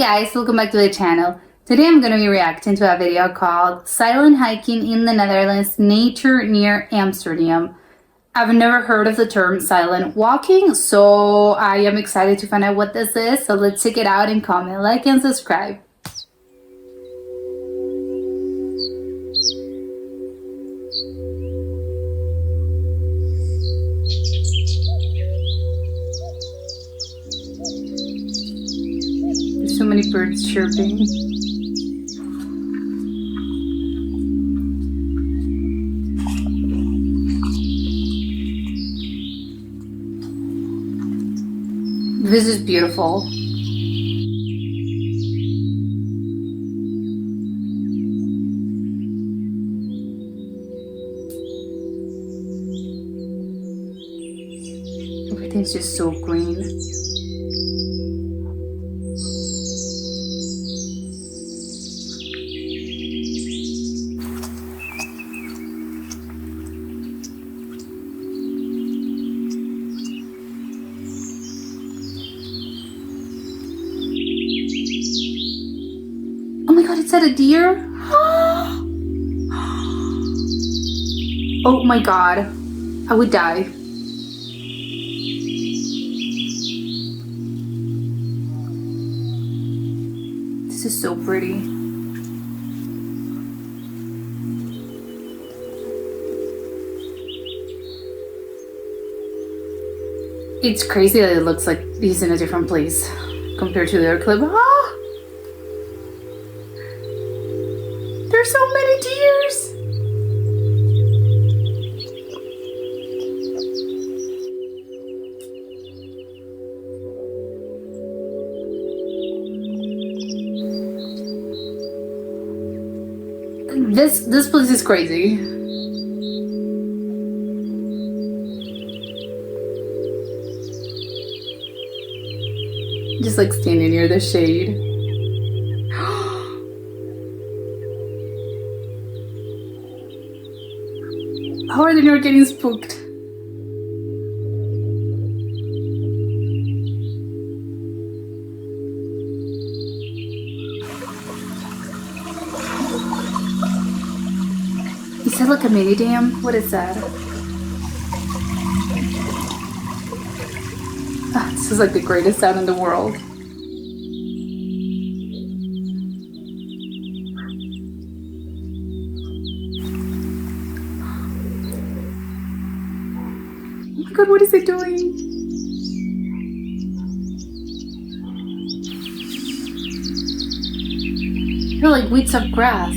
guys, welcome back to the channel. Today I'm going to be reacting to a video called Silent Hiking in the Netherlands, Nature near Amsterdam. I've never heard of the term silent walking, so I am excited to find out what this is. So let's check it out and comment, like, and subscribe. There's so many birds chirping. This is beautiful. Everything's just so green. Oh my god, is that a deer? Oh my god, I would die. This is so pretty. It's crazy that it looks like he's in a different place compared to the other clip. There's so many deers! This place is crazy. Just like standing near the shade. How are they not getting spooked? Is that like a mini dam? What is that? This is like the greatest sound in the world. Oh my god, what is it doing? They're like weeds of grass.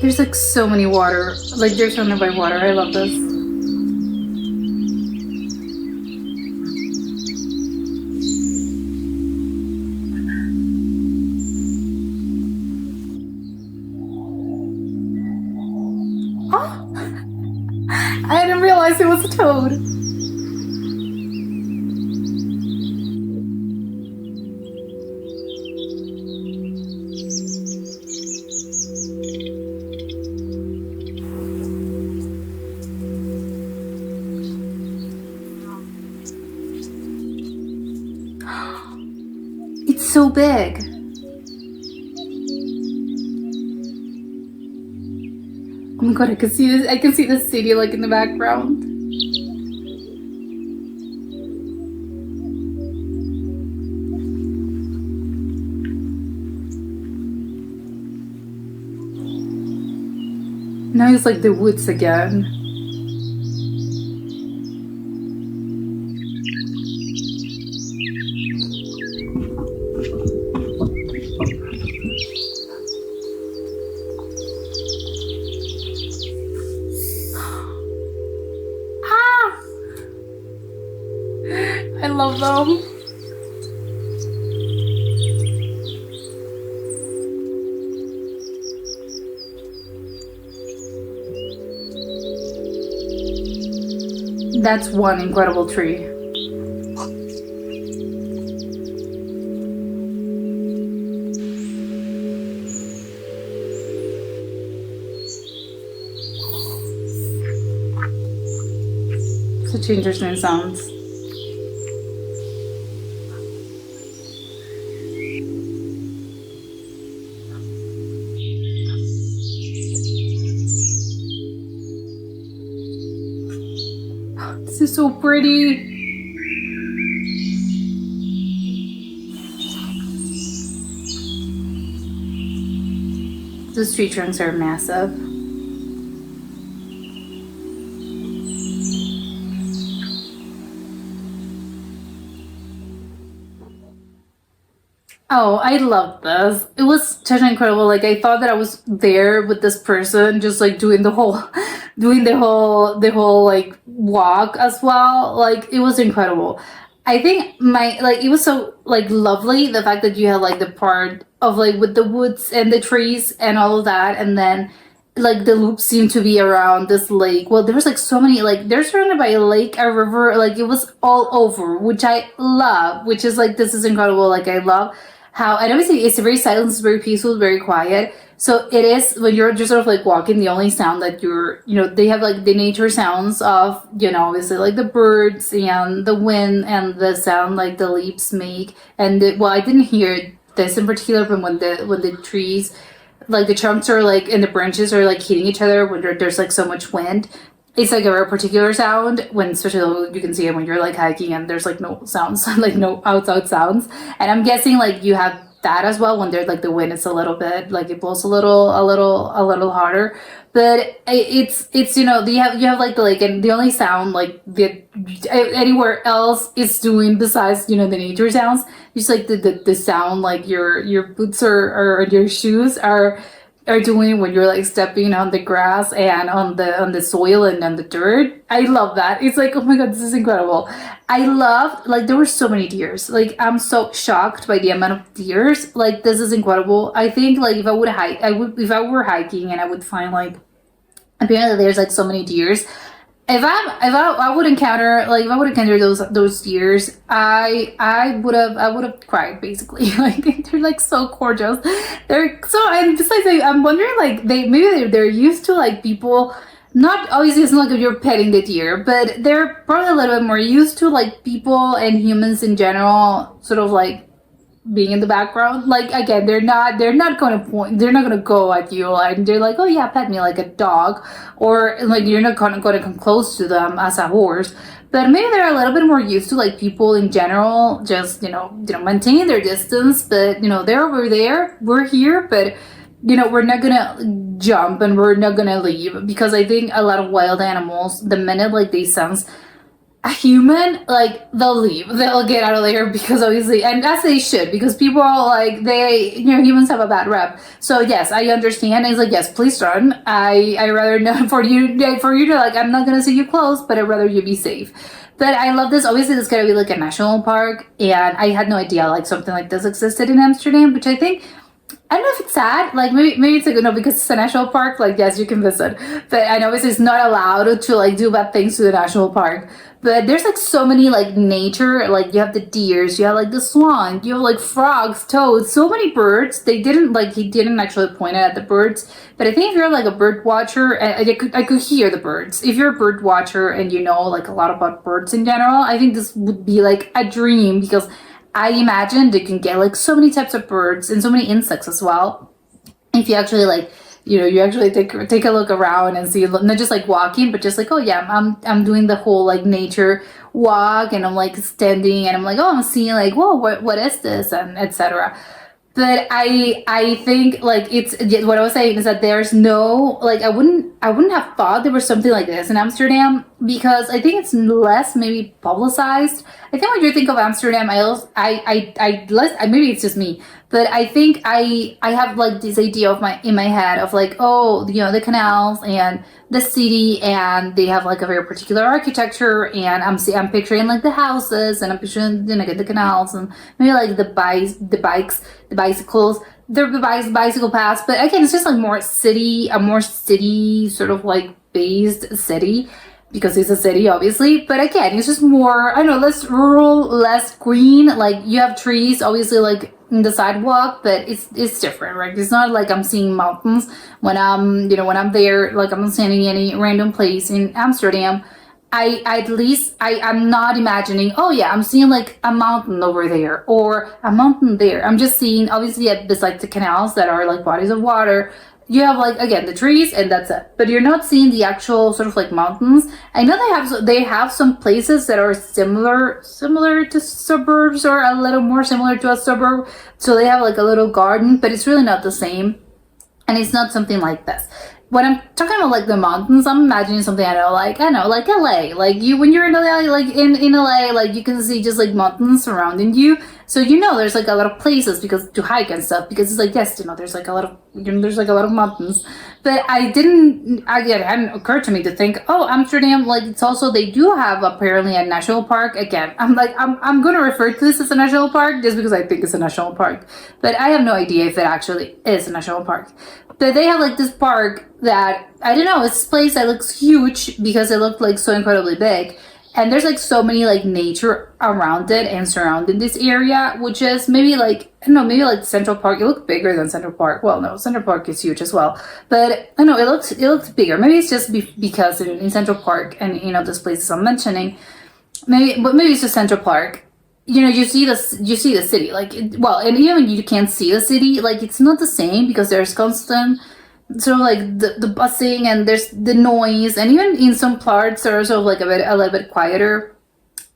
There's like so many water, like they're surrounded by water. I love this. Oh! I didn't realize it was a toad. It's so big. Oh my god, I can see this. I can see the city like in the background. Now it's like the woods again. I love them. That's one incredible tree. Such interesting sounds. This is so pretty. Those tree trunks are massive. Oh, I love this. It was such incredible. Like I thought that I was there with this person, just like doing the whole, doing the whole like walk as well. Like it was incredible. I think my like it was so like lovely the fact that you had like the part of like with the woods and the trees and all of that, and then like the loop seemed to be around this lake. Well, there was like so many like they're surrounded by a lake, a river, like it was all over, which I love. Which is like this is incredible. Like I love how and obviously it's very silent, it's very peaceful, very quiet. So it is when you're just sort of like walking, the only sound that you're they have like the nature sounds of obviously like the birds and the wind and the sound like the leaves make. And well, I didn't hear this in particular, but when the trees like the trunks are like and the branches are like hitting each other when there's like so much wind, it's like a very particular sound when especially you can see it when you're like hiking and there's like no sounds like no outside sounds. And I'm guessing like you have that as well when there's like the wind is a little bit like it blows a little harder. But it's you have like the lake and the only sound like the anywhere else is doing besides the nature sounds, just like the sound like your boots or your shoes are doing when you're like stepping on the grass and on the soil and on the dirt. I love that. It's like, oh my god, this is incredible. I love like there were so many deers. Like I'm so shocked by the amount of deers. Like this is incredible. I think like if I would hike, I would if I were hiking and I would find like apparently there's like so many deers. If I would encounter like if I would encounter those deers, I would have cried basically. Like they're like so gorgeous. They're so and besides I'm wondering like they're used to like people. Not obviously it's not like you're petting the deer, but they're probably a little bit more used to like people and humans in general, sort of like being in the background. Like again, they're not going to point, they're not going to go at you and they're like, oh yeah, pet me like a dog, or like you're not going to come close to them as a horse. But maybe they're a little bit more used to like people in general, just maintaining their distance. But they're over there, we're here, but we're not gonna jump and we're not gonna leave, because I think a lot of wild animals, the minute like they sense a human, like they'll leave, they'll get out of there, because obviously, and as they should, because people are like humans have a bad rep. So yes, I understand. It's like, yes, please run. I rather not for you to like, I'm not gonna see you close, but I'd rather you be safe. But I love this. Obviously, this is gonna be like a national park, and I had no idea like something like this existed in Amsterdam, which I think. I don't know if it's sad. Like maybe it's like no, because it's a national park. Like yes, you can visit, but I know it's not allowed to like do bad things to the national park. But there's like so many like nature. Like you have the deers, you have like the swan, you have like frogs, toads, so many birds. He didn't actually point at the birds, but I think if you're like a bird watcher, I could hear the birds. If you're a bird watcher and you know like a lot about birds in general, I think this would be like a dream, because I imagine you can get like so many types of birds and so many insects as well. If you actually like, you actually take a look around and see, not just like walking, but just like, oh yeah, I'm doing the whole like nature walk, and I'm like standing and I'm like, oh, I'm seeing like, whoa, what is this, and etc. But I think like it's what I was saying is that there's no like I wouldn't have thought there was something like this in Amsterdam, because I think it's less maybe publicized. I think when you think of Amsterdam, maybe it's just me, but I think I have like this idea of in my head of like, oh, the canals and the city, and they have like a very particular architecture, and I'm picturing like the houses, and I'm picturing the canals, and maybe like the bicycles, the bicycle paths. But again, it's just like a more city sort of like based city. because it's a city, obviously. But again, it's just more, I don't know, less rural, less green. Like you have trees, obviously, like in the sidewalk, but it's different, right? It's not like I'm seeing mountains when I'm there. Like I'm not standing any random place in Amsterdam. I'm not imagining, oh yeah, I'm seeing like a mountain over there or a mountain there. I'm just seeing, obviously, beside the canals that are like bodies of water, you have like, again, the trees, and that's it. But you're not seeing the actual sort of like mountains. I know they have some places that are similar to suburbs, or a little more similar to a suburb. So they have like a little garden, but it's really not the same. And it's not something like this. When I'm talking about like the mountains, I'm imagining something like LA. Like when you're in LA, like in LA, like you can see just like mountains surrounding you. So there's like a lot of places because to hike and stuff, because it's like, yes, there's like a lot of there's like a lot of mountains. But it hadn't occurred to me to think, oh, Amsterdam, like it's also, they do have apparently a national park. Again, I'm gonna refer to this as a national park just because I think it's a national park. But I have no idea if it actually is a national park. But they have like this park that, I don't know, it's this place that looks huge because it looked like so incredibly big. And there's like so many like nature around it and surrounding this area, which is maybe like, I don't know, maybe like Central Park. It looked bigger than Central Park. Well, no, Central Park is huge as well. But I don't know, it looks bigger. Maybe it's just because in Central Park and, this places I'm mentioning, maybe it's just Central Park. You see the city, like, and even you can't see the city, like, it's not the same because there's constant sort of like the buzzing and there's the noise, and even in some parts are sort of like a little bit quieter.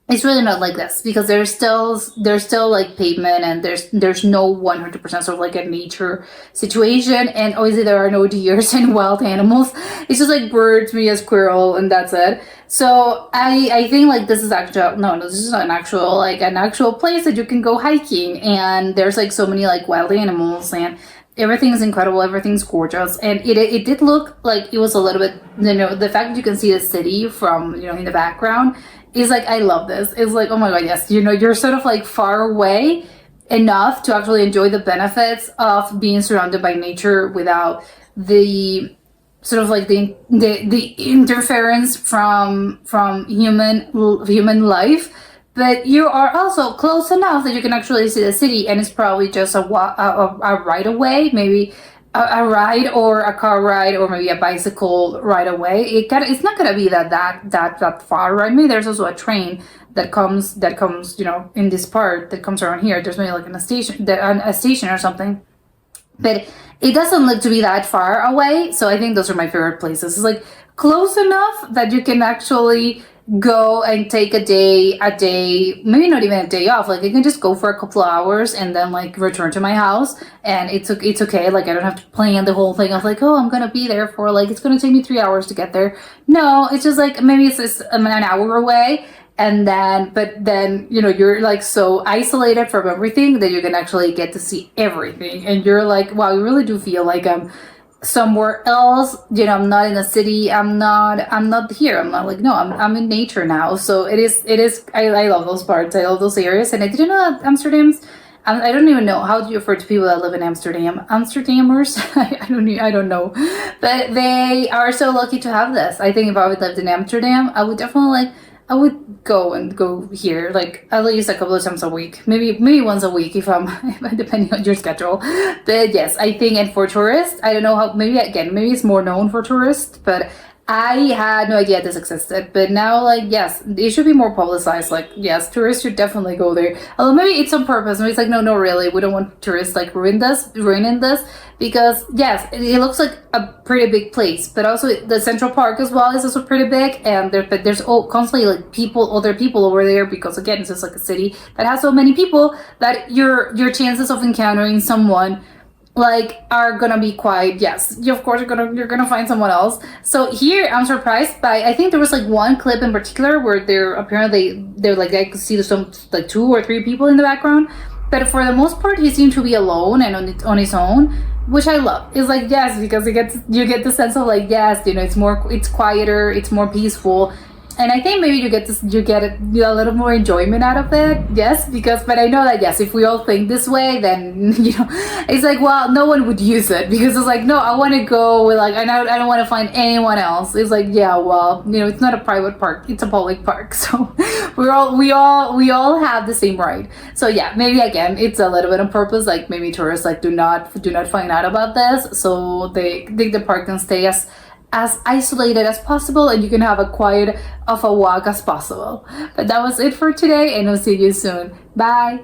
It's really not like this because there's still like pavement, and there's no 100% sort of like a nature situation, and obviously there are no deers and wild animals. It's just like birds, maybe a squirrel, and that's it. So I think like this is this is an actual place that you can go hiking, and there's like so many like wild animals, and everything's incredible, everything's gorgeous, and it did look like it was a little bit, the fact that you can see the city from in the background is like, I love this. It's like, oh my god, yes, you're sort of like far away enough to actually enjoy the benefits of being surrounded by nature without the sort of like the interference from human life. But you are also close enough that you can actually see the city, and it's probably just a ride away, maybe a ride or a car ride or maybe a bicycle ride away. It's not gonna be that far, right? Maybe there's also a train that comes in this part that comes around here. There's maybe like a station or something, but it doesn't look to be that far away. So I think those are my favorite places. It's like close enough that you can actually go and take a day, maybe not even a day off. Like I can just go for a couple of hours and then like return to my house, and it's okay. Like I don't have to plan the whole thing of like, oh, I'm gonna be there for like, it's gonna take me 3 hours to get there. No, it's just like maybe it's just an hour away, and then you're like so isolated from everything that you can actually get to see everything, and you're like, wow, you really do feel like somewhere else. I'm not in a city. I'm not here. I'm not like, no, I'm in nature now. So it is I love those parts. I love those areas. And I didn't know that I don't even know, how do you refer to people that live in Amsterdam? Amsterdammers? I don't know. But they are so lucky to have this. I think if I would lived in Amsterdam, I would definitely I would go here like at least a couple of times a week, maybe once a week if depending on your schedule. But yes, I think, and for tourists, I don't know how, maybe it's more known for tourists, but I had no idea this existed. But now, like, yes, it should be more publicized. Like, yes, tourists should definitely go there. Although maybe it's on purpose. Maybe it's like, no, really, we don't want tourists like ruining this, because yes, it looks like a pretty big place. But also the Central Park as well is also pretty big, and there's constantly like other people over there, because again, it's just like a city that has so many people that your chances of encountering someone like are gonna be quite, yes, you of course you're gonna find someone else. So here I'm surprised by, I think there was like one clip in particular where they're like, I could see some like 2 or 3 people in the background, but for the most part he seemed to be alone and on his own, which I love. It's like, yes, because you get the sense of like, yes, it's quieter, it's more peaceful. And I think maybe you get a little more enjoyment out of it. Yes, because but I know that yes, if we all think this way, then it's like, well, no one would use it because it's like, no, I want to go with like, I don't want to find anyone else. It's like, yeah, well, it's not a private park, it's a public park, so we all have the same right. So yeah, maybe again, it's a little bit on purpose. Like maybe tourists like do not find out about this, so they think the park can stay as isolated as possible, and you can have a quiet of a walk as possible. But that was it for today, and I'll see you soon. Bye.